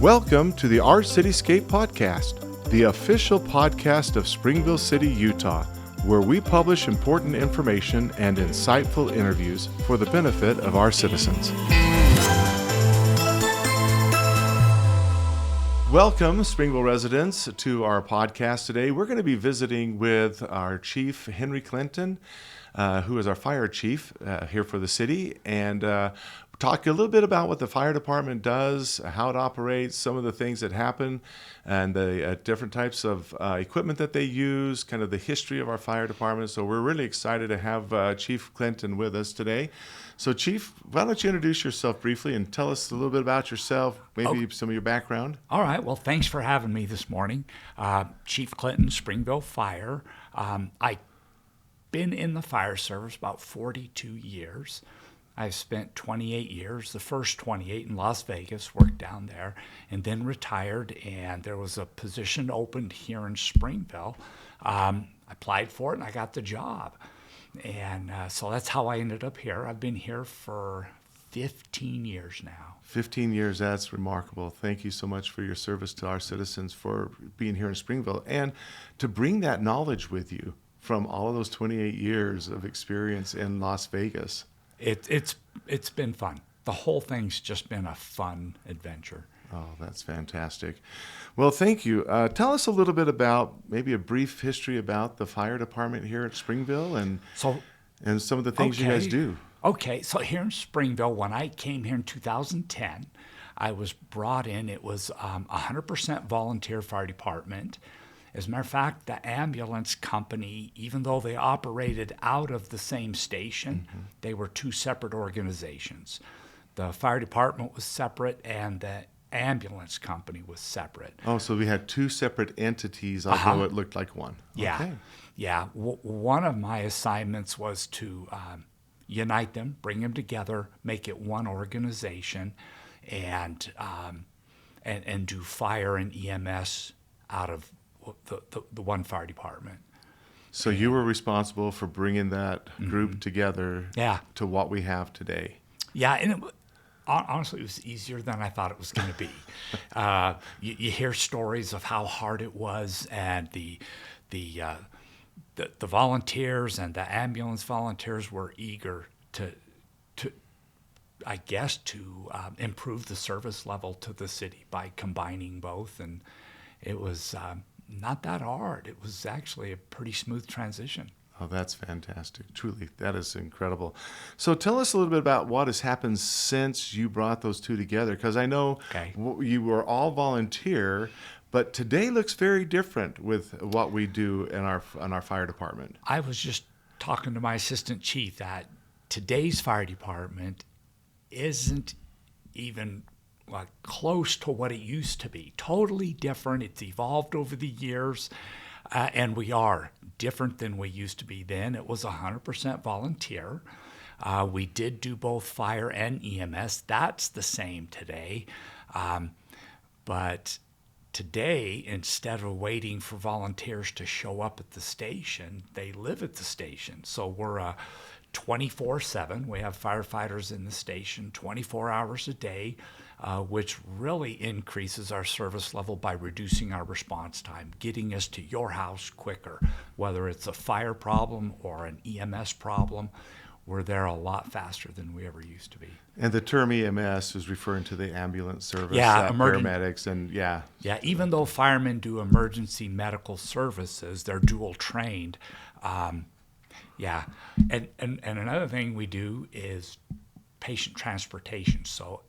Welcome to the Our Cityscape Podcast, the official podcast of Springville City, Utah, where we publish important information and insightful interviews for the benefit of our citizens. Welcome, Springville residents, to our podcast today. We're going to be visiting with our chief, Henry Clinton, who is our fire chief here for the city, and talk a little bit about what the fire department does, how it operates, some of the things that happen, and the different types of equipment that they use, kind of the history of our fire department. So we're really excited to have Chief Clinton with us today. So Chief, why don't you introduce yourself briefly and tell us a little bit about yourself, maybe some of your background? All right. Well, thanks for having me this morning. Chief Clinton, Springville Fire. I've been in the fire service about 42 years. I've spent 28 years, the first 28 in Las Vegas, worked down there, and then retired, and there was a position opened here in Springville. I applied for it, and I got the job. And so that's how I ended up here. I've been here for 15 years now. 15 years, that's remarkable. Thank you so much for your service to our citizens, for being here in Springville, and to bring that knowledge with you from all of those 28 years of experience in Las Vegas. It's been fun. The whole thing's just been a fun adventure. Oh, that's fantastic. Well, thank you. Tell us a little bit about maybe a brief history about the fire department here at Springville and some of the things you guys do. Okay, so here in Springville, when I came here in 2010, I was brought in. It was 100% volunteer fire department. As a matter of fact, the ambulance company, even though they operated out of the same station, they were two separate organizations. The fire department was separate and the ambulance company was separate. Oh, so we had two separate entities, although it looked like one. Yeah. Okay. Yeah. One of my assignments was to unite them, bring them together, make it one organization, and do fire and EMS out of the one fire department. So you were responsible for bringing that group together to what we have today. Yeah, and honestly, it was easier than I thought it was going to be. You hear stories of how hard it was, and the volunteers and the ambulance volunteers were eager to improve the service level to the city by combining both, and it was not that hard. It was actually a pretty smooth transition. Oh, that's fantastic. Truly, that is incredible. So tell us a little bit about what has happened since you brought those two together, because I know you were all volunteer, but today looks very different with what we do in our fire department. I was just talking to my assistant chief that today's fire department isn't even close to what it used to be. Totally different. It's evolved over the years, and we are different than we used to be then. It was 100% volunteer. We did do both fire and EMS. That's the same today. But today, instead of waiting for volunteers to show up at the station, they live at the station. So we're 24/7. We have firefighters in the station 24 hours a day, which really increases our service level by reducing our response time, getting us to your house quicker. Whether it's a fire problem or an EMS problem, we're there a lot faster than we ever used to be. And the term EMS is referring to the ambulance service, paramedics, and Yeah, even though firemen do emergency medical services, they're dual trained. And another thing we do is patient transportation. So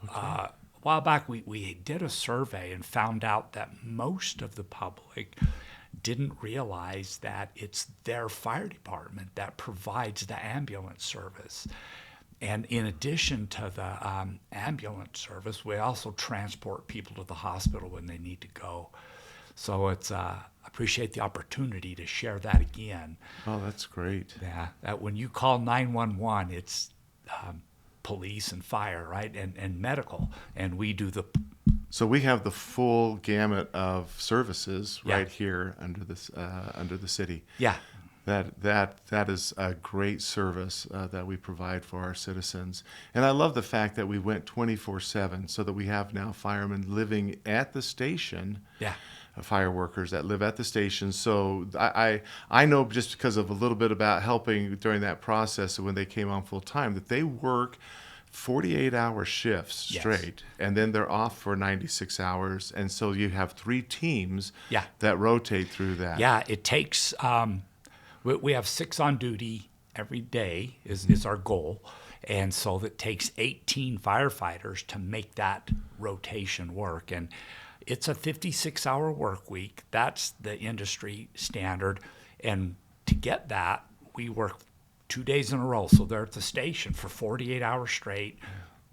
a while back, we did a survey and found out that most of the public didn't realize that it's their fire department that provides the ambulance service. And in addition to the ambulance service, we also transport people to the hospital when they need to go. So I appreciate the opportunity to share that again. Oh, that's great. Yeah, that when you call 911, it's police and fire, right, and medical, and we do the. So we have the full gamut of services right here under the city. Yeah. That is a great service that we provide for our citizens, and I love the fact that we went 24/7, so that we have now firemen living at the station, Yeah. fire workers that live at the station. So I know, just because of a little bit about helping during that process when they came on full time, that they work 48-hour shifts Yes. straight, and then they're off for 96 hours, and so you have 3 teams Yeah. that rotate through that. Yeah, it takes, we have 6 on duty every day is our goal. And so that takes 18 firefighters to make that rotation work. And it's a 56-hour work week. That's the industry standard. And to get that, we work 2 days in a row. So they're at the station for 48 hours straight.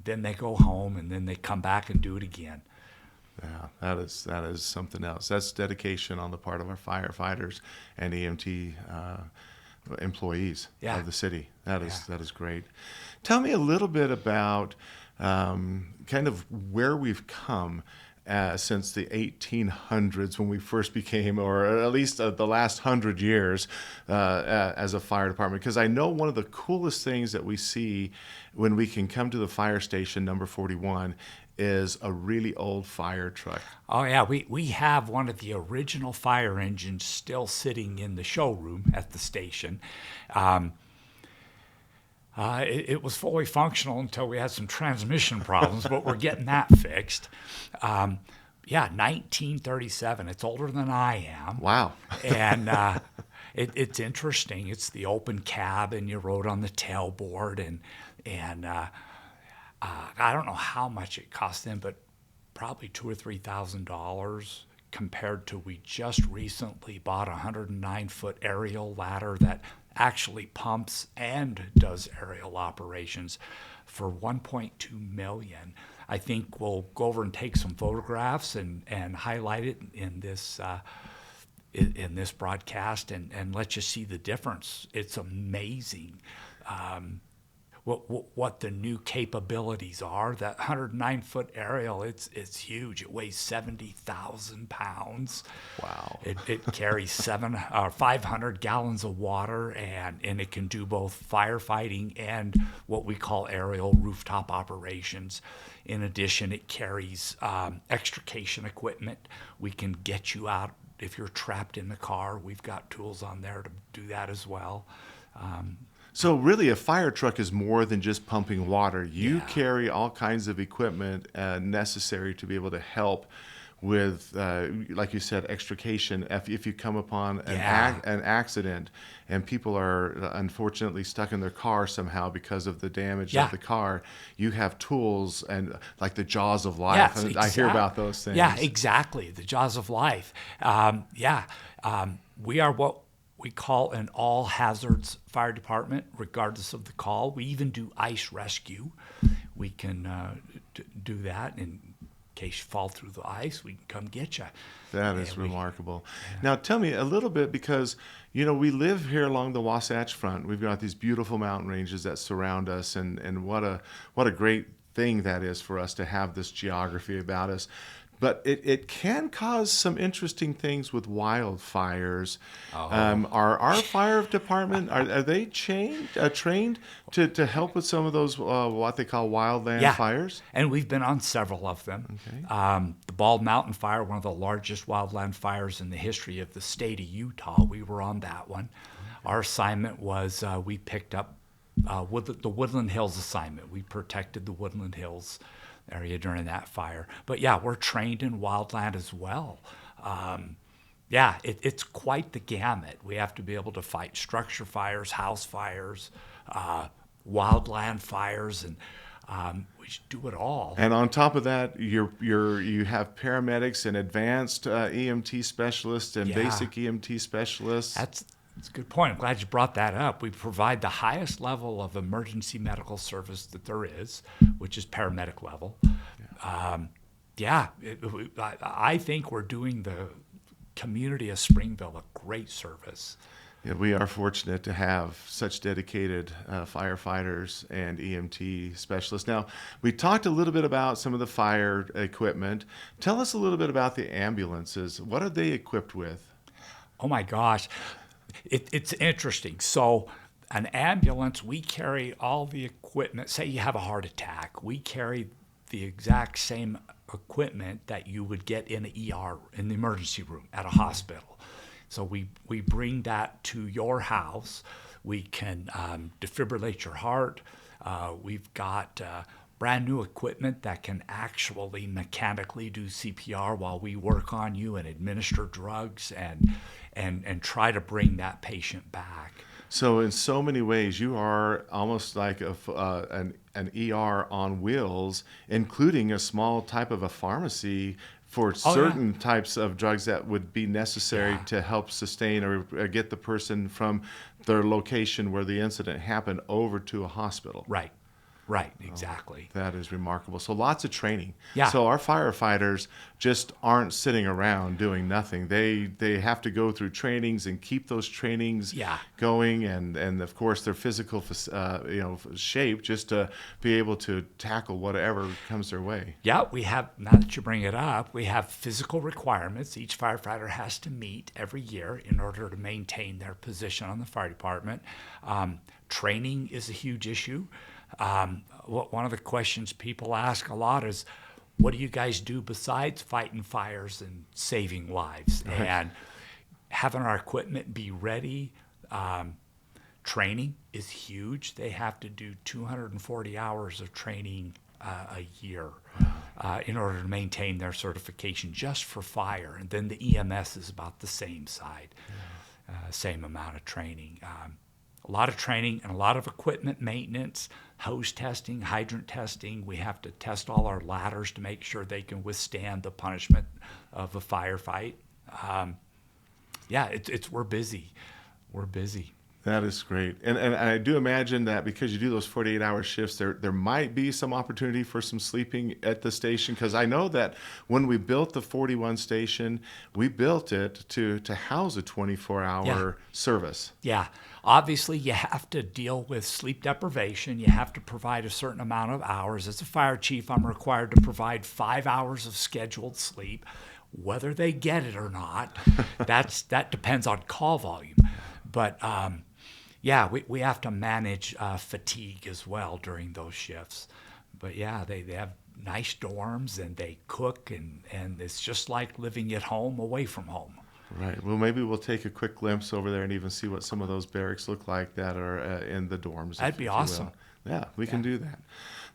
Then they go home, and then they come back and do it again. Yeah, that is something else. That's dedication on the part of our firefighters and EMT employees Yeah. of the city. That is great. Tell me a little bit about kind of where we've come since the 1800s, when we first became, or at least the last 100 years as a fire department. Because I know one of the coolest things that we see when we can come to the fire station, number 41, is a really old fire truck. Oh, yeah, we have one of the original fire engines still sitting in the showroom at the station. It was fully functional until we had some transmission problems, but we're getting that fixed. Yeah, 1937. It's older than I am. Wow. And it's interesting. It's the open cab, and you rode on the tailboard, and I don't know how much it cost them, but probably $2,000 or $3,000, compared to, we just recently bought a 109-foot aerial ladder that actually pumps and does aerial operations for $1.2 million. I think we'll go over and take some photographs and highlight it in this broadcast, and let you see the difference. It's amazing. What the new capabilities are. That 109-foot aerial, it's huge. It weighs 70,000 pounds. Wow. It carries 500 gallons of water, and it can do both firefighting and what we call aerial rooftop operations. In addition, it carries extrication equipment. We can get you out if you're trapped in the car. We've got tools on there to do that as well. So really, a fire truck is more than just pumping water. You Yeah. carry all kinds of equipment necessary to be able to help with, like you said, extrication. If you come upon an accident and people are unfortunately stuck in their car somehow because of the damage Yeah. of the car, you have tools and like the jaws of life. Yes, And I hear about those things. Yeah, exactly. The jaws of life. We are what we call an all hazards fire department, regardless of the call. We even do ice rescue. We can do that in case you fall through the ice. We can come get you. That is remarkable. Now, tell me a little bit, because, we live here along the Wasatch Front. We've got these beautiful mountain ranges that surround us, and what a great thing that is for us to have this geography about us. But it can cause some interesting things with wildfires. Are our fire department, are they trained to help with some of those what they call wildland fires? And we've been on several of them. Okay. The Bald Mountain Fire, one of the largest wildland fires in the history of the state of Utah, we were on that one. Our assignment was we picked up the Woodland Hills assignment. We protected the Woodland Hills area during that fire. But yeah, we're trained in wildland as well. It's quite the gamut. We have to be able to fight structure fires, house fires, wildland fires, and we should do it all. And on top of that, you have paramedics and advanced EMT specialists and basic EMT specialists. That's a good point. I'm glad you brought that up. We provide the highest level of emergency medical service that there is, which is paramedic level. I think we're doing the community of Springville a great service. Yeah, we are fortunate to have such dedicated firefighters and EMT specialists. Now, we talked a little bit about some of the fire equipment. Tell us a little bit about the ambulances. What are they equipped with? Oh my gosh. It's interesting. So, an ambulance, we carry all the equipment. Say you have a heart attack, we carry the exact same equipment that you would get in the ER, in the emergency room at a hospital. So we bring that to your house. We can defibrillate your heart. We've got brand new equipment that can actually mechanically do CPR while we work on you and administer drugs and try to bring that patient back. So in so many ways, you are almost like an ER on wheels, including a small type of a pharmacy for certain types of drugs that would be necessary to help sustain or get the person from their location where the incident happened over to a hospital. Right, exactly. That is remarkable. So lots of training. Yeah. So our firefighters just aren't sitting around doing nothing. They have to go through trainings and keep those trainings going, and of course their physical shape just to be able to tackle whatever comes their way. Yeah, we have, now that you bring it up, we have physical requirements each firefighter has to meet every year in order to maintain their position on the fire department. Training is a huge issue. One of the questions people ask a lot is, what do you guys do besides fighting fires and saving lives? Right. And having our equipment be ready, training is huge. They have to do 240 hours of training a year in order to maintain their certification just for fire. And then the EMS is about the same side, same amount of training. A lot of training and a lot of equipment maintenance, hose testing, hydrant testing. We have to test all our ladders to make sure they can withstand the punishment of a firefight. We're busy. We're busy. That is great. And I do imagine that because you do those 48-hour shifts, there might be some opportunity for some sleeping at the station, because I know that when we built the 41 station, we built it to house a 24-hour service. Yeah. Obviously, you have to deal with sleep deprivation. You have to provide a certain amount of hours. As a fire chief, I'm required to provide 5 hours of scheduled sleep. Whether they get it or not, that depends on call volume. But we have to manage fatigue as well during those shifts. But they have nice dorms and they cook and it's just like living at home away from home. Right. Well, maybe we'll take a quick glimpse over there and even see what some of those barracks look like that are in the dorms. That'd be awesome. Yeah, we can do that.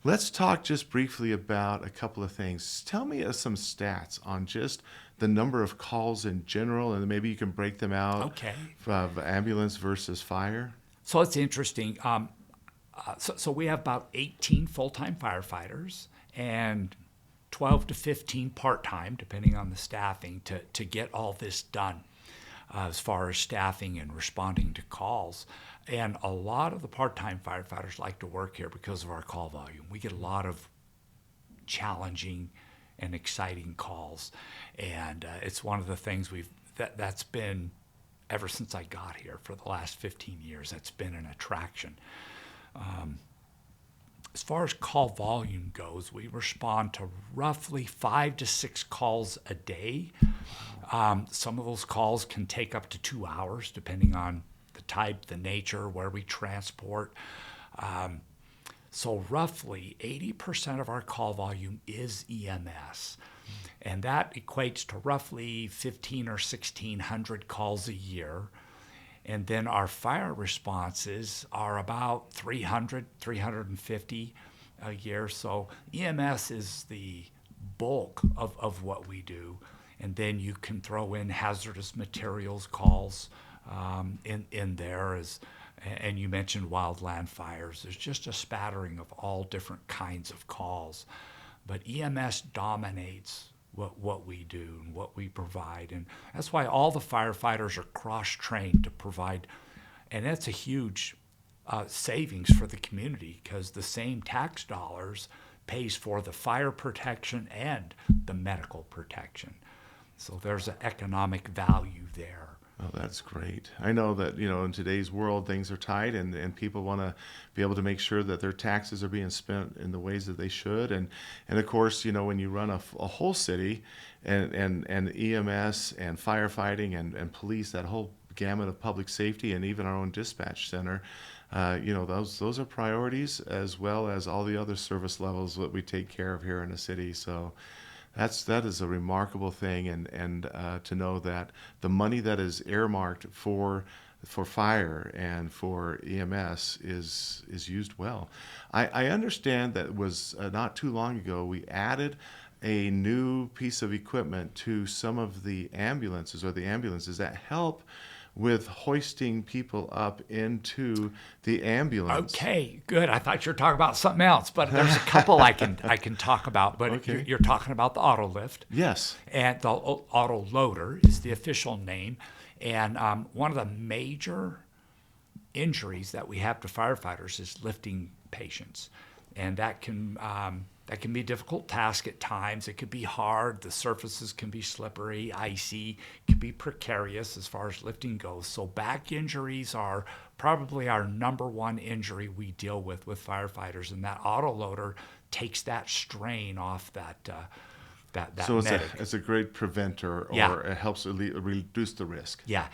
Let's talk just briefly about a couple of things. Tell me some stats on just the number of calls in general, and maybe you can break them out. Okay. Of ambulance versus fire. So it's interesting. So we have about 18 full-time firefighters and 12 to 15 part-time, depending on the staffing, to get all this done as far as staffing and responding to calls. And a lot of the part-time firefighters like to work here because of our call volume. We get a lot of challenging and exciting calls, and it's one of the things that's been, ever since I got here for the last 15 years, that's been an attraction. As far as call volume goes, we respond to roughly 5 to 6 calls a day. Some of those calls can take up to 2 hours, depending on the type, the nature, where we transport. So roughly 80% of our call volume is EMS. And that equates to roughly 1,500 or 1,600 calls a year. And then our fire responses are about 300, 350 a year. So EMS is the bulk of what we do. And then you can throw in hazardous materials calls in there. And you mentioned wildland fires. There's just a spattering of all different kinds of calls. But EMS dominates what we do and what we provide. And that's why all the firefighters are cross-trained to provide, and that's a huge savings for the community, because the same tax dollars pays for the fire protection and the medical protection. So there's an economic value there. Oh, that's great. I know that, in today's world, things are tight and people want to be able to make sure that their taxes are being spent in the ways that they should. And of course, when you run a whole city and EMS and firefighting and police, that whole gamut of public safety and even our own dispatch center. Those are priorities, as well as all the other service levels that we take care of here in the city. So that is a remarkable thing, and to know that the money that is earmarked for fire and for EMS is used well. I understand that it was not too long ago we added a new piece of equipment to some of the ambulances that help with hoisting people up into the ambulance. Okay, good. I thought you were talking about something else, but there's a couple I can talk about. But Okay. you're talking about the auto lift. Yes. And the auto loader is the official name. And one of the major injuries that we have to firefighters is lifting patients, and that can be a difficult task at times. It could be hard. The surfaces can be slippery, icy, can be precarious as far as lifting goes. So back injuries are probably our number one injury we deal with firefighters, and that auto loader takes that strain off that So medic. it's a great preventer, or Yeah. it helps reduce the risk. Yeah.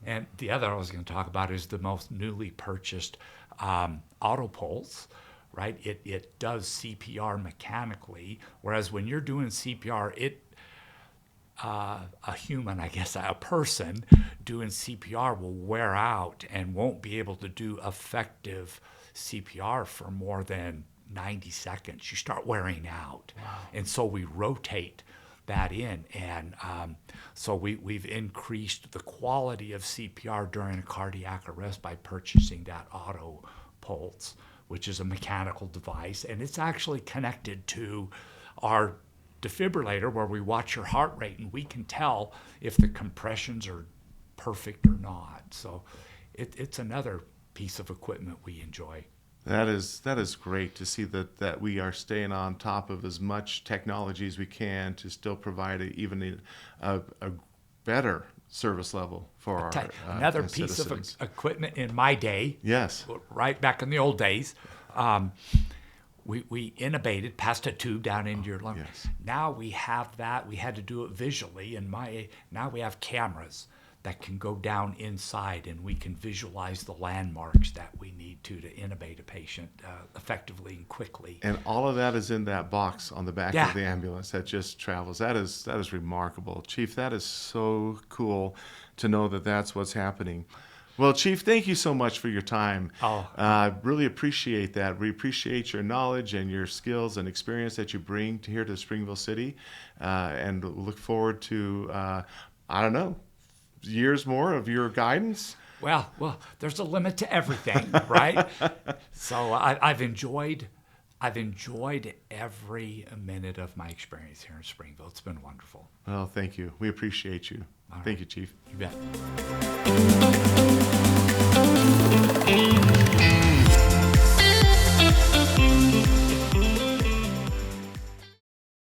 And the other I was going to talk about is the most newly purchased auto pulse, right? It does CPR mechanically, whereas when you're doing CPR, a human, I guess, a person doing CPR will wear out and won't be able to do effective CPR for more than 90 seconds. You start wearing out. Wow. And so we rotate that in, and so we've increased the quality of CPR during a cardiac arrest by purchasing that auto pulse, which is a mechanical device, and it's actually connected to our defibrillator, where we watch your heart rate and we can tell if the compressions are perfect or not. So it's another piece of equipment we enjoy. That is great to see that we are staying on top of as much technology as we can to still provide even a better service level for our Another piece citizens. of equipment in my day, Yes. right back in the old days, we intubated, passed a tube down into your lung. Yes. Now we have that. We had to do it visually, and now we have cameras that can go down inside, and we can visualize the landmarks that we need to intubate a patient effectively and quickly. And all of that is in that box on the back Yeah. of the ambulance that just travels. That is remarkable, Chief. That is so cool to know that that's what's happening. Well, Chief, thank you so much for your time. Really appreciate that. We appreciate your knowledge and your skills and experience that you bring here to Springville City, and look forward to, years more of your guidance. Well, there's a limit to everything, right? So I've enjoyed every minute of my experience here in Springville. It's been wonderful. Well, thank you. We appreciate you. All Thank right. you, Chief. You bet.